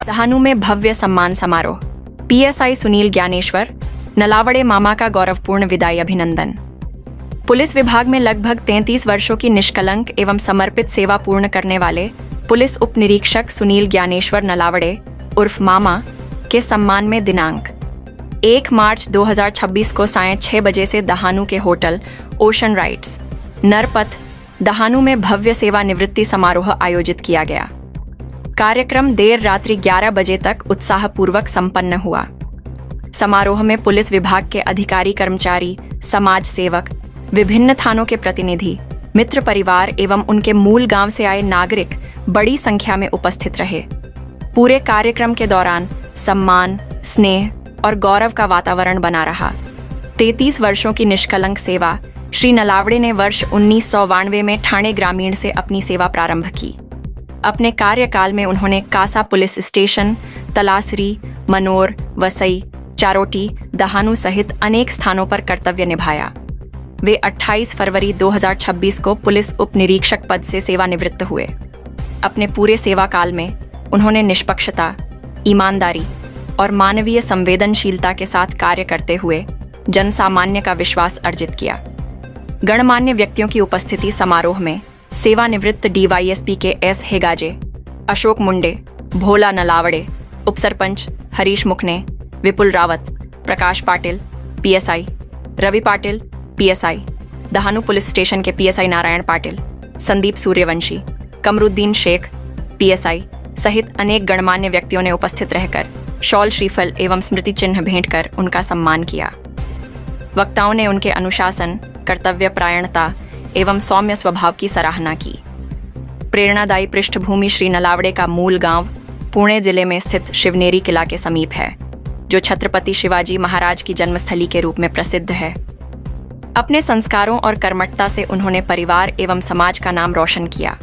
दहानू में भव्य सम्मान समारोह। पीएसआई सुनील ज्ञानेश्वर, नलावड़े मामा का गौरवपूर्ण विदाई अभिनंदन। पुलिस विभाग में लगभग 33 वर्षों की निष्कलंक एवं समर्पित सेवा पूर्ण करने वाले पुलिस उप निरीक्षक सुनील ज्ञानेश्वर नलावड़े उर्फ मामा के सम्मान में दिनांक 1 मार्च 2026 को सायं 6 बजे से दहानू के होटल ओशन राइट्स नरपथ दहानू में भव्य सेवानिवृत्ति समारोह आयोजित किया गया। कार्यक्रम देर रात्रि 11 बजे तक उत्साहपूर्वक संपन्न हुआ। समारोह में पुलिस विभाग के अधिकारी कर्मचारी, समाज सेवक, विभिन्न थानों के प्रतिनिधि, मित्र परिवार एवं उनके मूल गांव से आए नागरिक बड़ी संख्या में उपस्थित रहे। पूरे कार्यक्रम के दौरान सम्मान, स्नेह और गौरव का वातावरण बना रहा। 33 वर्षों की निष्कलंक सेवा। श्री नलावड़े ने वर्ष 1992 में ठाणे ग्रामीण से अपनी सेवा प्रारंभ की। अपने कार्यकाल में उन्होंने कासा पुलिस स्टेशन, तलासरी, मनोर, वसई, चारोटी, दहानू सहित अनेक स्थानों पर कर्तव्य निभाया। वे 28 फरवरी 2026 को पुलिस उप निरीक्षक पद से सेवानिवृत्त हुए। अपने पूरे सेवा काल में उन्होंने निष्पक्षता, ईमानदारी और मानवीय संवेदनशीलता के साथ कार्य करते हुए जनसामान्य का विश्वास अर्जित किया। गणमान्य व्यक्तियों की उपस्थिति समारोह में सेवानिवृत्त DYSP K S Hegaje, Ashok Munde, Bhola Nalawade, उपसरपंच Harish Mukhne, Vipul Rawat, Prakash Patil PSI, Ravi Patil PSI, Dahanu police station के पीएसआई नारायण पाटिल, संदीप सूर्यवंशी, कमरुद्दीन शेख पीएसआई सहित अनेक गणमान्य व्यक्तियों ने उपस्थित रहकर शॉल, श्रीफल एवं स्मृति चिन्ह भेंट कर उनका सम्मान किया। वक्ताओं ने उनके अनुशासन, कर्तव्यपरायणता एवं सौम्य स्वभाव की सराहना की। प्रेरणादायी पृष्ठभूमि श्री नलावड़े का मूल गांव पुणे जिले में स्थित शिवनेरी किला के समीप है, जो छत्रपति शिवाजी महाराज की जन्मस्थली के रूप में प्रसिद्ध है। अपने संस्कारों और कर्मठता से उन्होंने परिवार एवं समाज का नाम रोशन किया।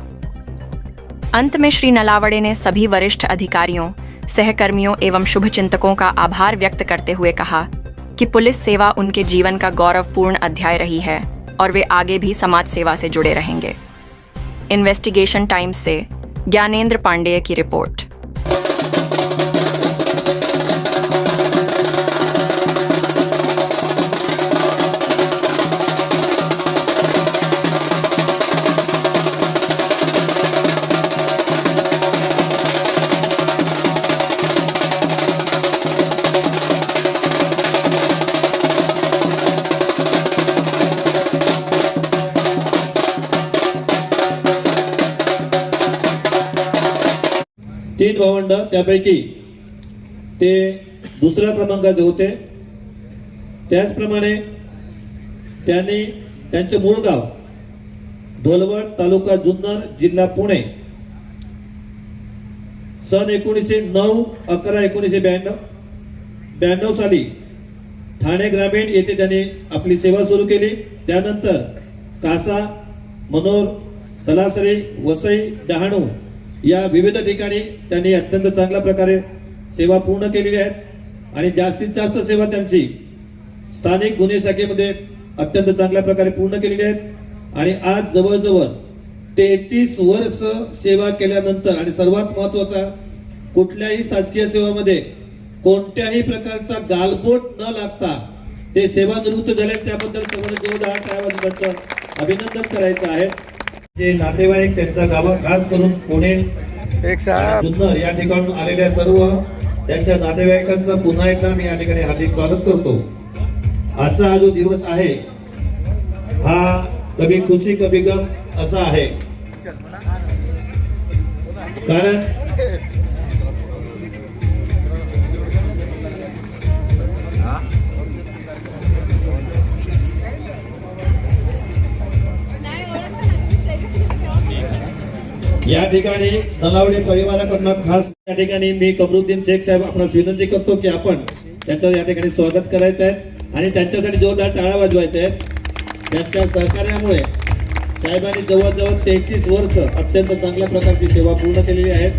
अंत में श्री नलावड़े ने सभी वरिष्ठ अधिकारियों, सहकर्मियों एवं शुभचिंतकों का आभार व्यक्त करते हुए कहा कि पुलिस सेवा उनके जीवन का गौरवपूर्ण अध्याय रही है और वे आगे भी समाज सेवा से जुड़े रहेंगे। इन्वेस्टिगेशन टाइम्स से ज्ञानेंद्र पांडेय की रिपोर्ट। तीन भावंड, त्यापैकी ते दुसऱ्या क्रमांकाचे होते। त्याचप्रमाणे त्यांनी त्यांचे मूळ गाव धोलवड, तालुका जुन्नर, जिल्हा पुणे, सन 1909-11-1992 साली ठाणे ग्रामीण येथे त्यांनी आपली सेवा सुरू केली। त्यानंतर कासा, मनोर, तलासरी, वसई, डहाणू या विविध ठिकाणी त्यांनी अत्यंत चांगल्या प्रकारे सेवा पूर्ण केलेली आहे आणि जास्तीत जास्त सेवा त्यांची स्थानिक गुन्हे शाखेमध्ये अत्यंत चांगल्या प्रकारे पूर्ण केलेली आहे। आणि आज जवळजवळ 33 वर्ष सेवा केल्यानंतर आणि सर्वात महत्त्वाचा, कुठल्याही शासकीय सेवेमध्ये कोणत्याही प्रकारचा गालबोट न लागता ते सेवानिवृत्त झाले। त्याबद्दल सर्वांना जोरदार टाळ्यांचं अभिनंदन करायचं आहे। जे नातेवाईक, त्यांचा गाव खास करून पुणे, जुन्नर या ठिकाणून आलेल्या सर्व त्यांच्या नातेवाईकांचं पुन्हा एकदा मी या ठिकाणी हार्दिक स्वागत करतो। आजचा हा जो दिवस आहे हा कभी खुशी कभी गम असा आहे, कारण या ठिकाणी नलावडे परिवाराकडून खास या ठिकाणी मी कमरुद्दीन शेख साहेब आपणास विनंती करतो की आपण त्यांचं या ठिकाणी स्वागत करायचं आहे आणि त्यांच्यासाठी जोरदार टाळ्या वाजवायच्या आहेत। त्यांच्या सहकार्यामुळे साहेबांनी जवळजवळ 33 वर्ष अत्यंत चांगल्या प्रकारची सेवा पूर्ण केलेली आहे।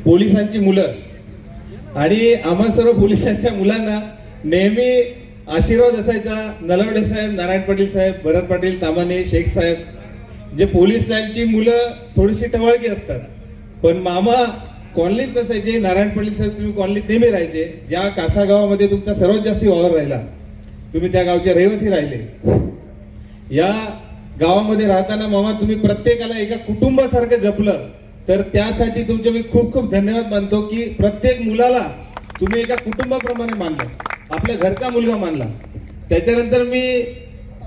पोलिसांची मुलं आणि आम्हा सर्व पोलिसांच्या मुलांना नेहमी आशीर्वाद असायचा. नलावडे साहेब, नारायण पाटील साहेब, भरत पाटील, तामाने, शेख साहेब, जे पोलीस लाईनची मुलं थोडीशी टवाळकी असतात, पण मामा कॉलनीत नसायचे. नारायण पाटील साहेब तुम्ही कॉलनीत नेहमी राहायचे. ज्या कासा गावामध्ये तुमचा सर्वात जास्त वावर राहिला, तुम्ही त्या गावचे रहिवासी राहिले. या गावामध्ये राहताना मामा तुम्ही प्रत्येकाला एका कुटुंबासारखं जपलं, तर त्यासाठी तुमचे मी खूप खूप धन्यवाद मानतो की प्रत्येक मुलाला तुम्ही एका कुटुंबाप्रमाणे मानलं, आपल्या घरचा मुलगा मानला. त्याच्यानंतर मी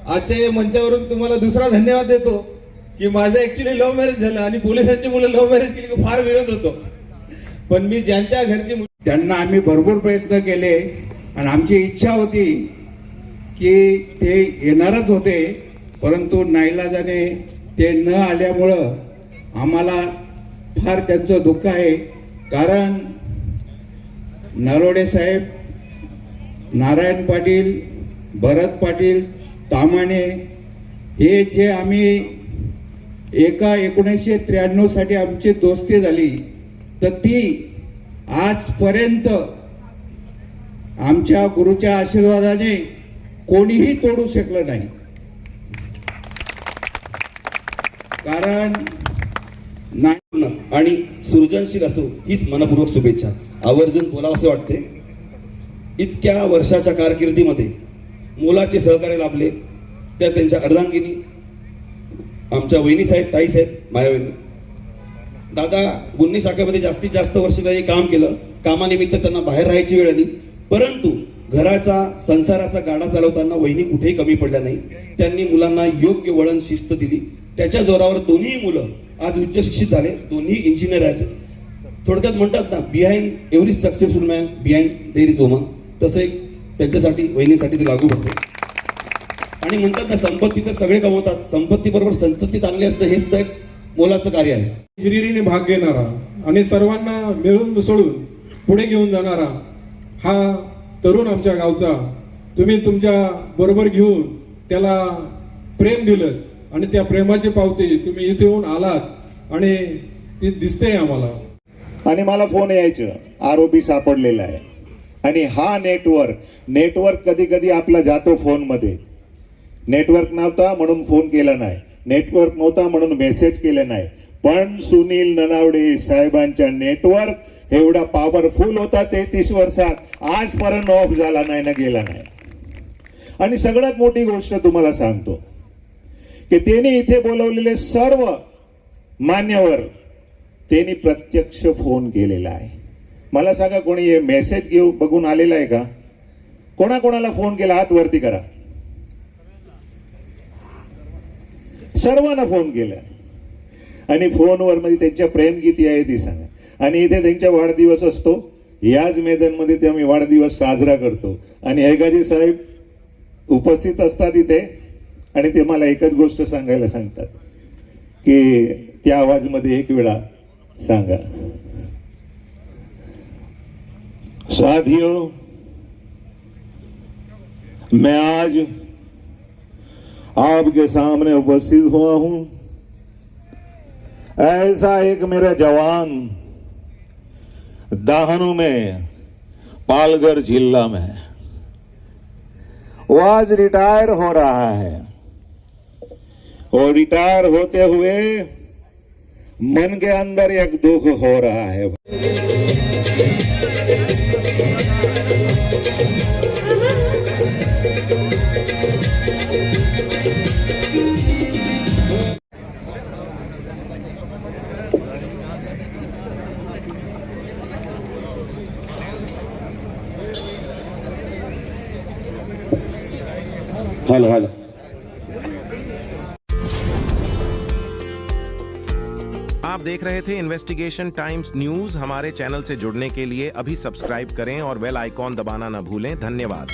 आजच्या या मंचावरून तुम्हाला दुसरा धन्यवाद देतो की माझं ऍक्च्युली लव्ह मॅरेज झालं आणि पोलिसांची मुलं लव्ह मॅरेज केली की फार विरोध होतो, पण मी ज्यांच्या घरची त्यांना आम्ही भरपूर प्रयत्न केले आणि आमची इच्छा होती की ते येणारच होते, परंतु नाईलाजाने ते न आल्यामुळं आम्हाला फार त्यांचं दुःख आहे. कारण नलावडे साहेब, नारायण पाटील, भरत पाटील, तामाणे हे जे आम्ही एका 1993 साठी आमची दोस्ती झाली, तर ती आजपर्यंत आमच्या गुरुच्या आशीर्वादाने कोणीही तोडू शकलं नाही. कारण आणि सृजनशील असो हीच मनपूर्वक शुभेच्छा. आवर्जून बोलावं असं वाटते. इतक्या वर्षाच्या कारकिर्दीमध्ये मोलाचे सहकार्य लाभले, त्या त्यांच्या अर्धांगिनी आमच्या वहिनी साहेब, ताई साहेब, मायावहिनी. दादा गुन्हे शाखेमध्ये जास्तीत जास्त वर्ष त्यांनी काम केलं. कामानिमित्त त्यांना बाहेर राहायची वेळ आली, परंतु घराचा संसाराचा गाडा चालवताना वहिनी कुठेही कमी पडल्या नाही. त्यांनी मुलांना योग्य वळण, शिस्त दिली. त्याच्या जोरावर दोन्ही मुलं आज उच्च शिक्षित झाले, दोन्ही इंजिनियर आहेत. थोडक्यात म्हणतात ना, behind every successful man behind there is woman, तसं एक त्यांच्यासाठी, वहिनीसाठी ते लागू पडते. आणि म्हणतात ना, संपत्ती तर सगळे कमवतात, संपत्ती बरोबर संतती चांगली असणं हे सुद्धा एक मोलाचं कार्य आहे. हिरिरीने भाग घेणारा आणि सर्वांना मिळून मिसळून पुढे घेऊन जाणारा हा तरुण आमच्या गावचा, तुम्ही तुमच्या बरोबर घेऊन त्याला प्रेम दिलं आणि त्या प्रेमाची पावती तुम्ही इथे येऊन आलात आणि ती दिसते आम्हाला. आणि मला फोन यायचं, आरोपी सापडलेला आहे. आणि हा नेटवर्क कधी कधी आपला जातो फोनमध्ये. नेटवर्क नव्हता म्हणून फोन केला नाही, नेटवर्क नव्हता म्हणून मेसेज केले नाही, पण सुनील नलावडे साहेबांच्या नेटवर्क एवढा पॉवरफुल होता 33 वर्षात, आजपर्यंत ऑफ झाला नाही ना गेला नाही. आणि सगळ्यात मोठी गोष्ट तुम्हाला सांगतो की त्यांनी इथे बोलवलेले सर्व मान्यवर त्यांनी प्रत्यक्ष फोन केलेला आहे. मला सांगा, कोणी मेसेज घेऊ बघून आलेला आहे का? कोणाकोणाला फोन केला? हात वरती करा. सर्वांना फोन केला. आणि फोनवर मध्ये त्यांच्या प्रेम किती आहे ती सांगा. आणि इथे त्यांचा वाढदिवस असतो, याच मैदानमध्ये ते आम्ही वाढदिवस साजरा करतो. आणि हेगाजी साहेब उपस्थित असतात इथे आणि ते मला एकच गोष्ट सांगायला सांगतात की त्या आवाजमध्ये एक वेळा सांगा. साथियों, मैं आज आपके सामने उपस्थित हुआ हूं. ऐसा एक मेरा जवान दाहनू में, पालघर जिला में, वो आज रिटायर हो रहा है. और रिटायर होते हुए मन के अंदर एक दुख हो रहा है. हेलो. आप देख रहे थे इन्वेस्टिगेशन टाइम्स न्यूज. हमारे चैनल से जुड़ने के लिए अभी सब्सक्राइब करें और बेल आइकॉन दबाना न भूलें. धन्यवाद.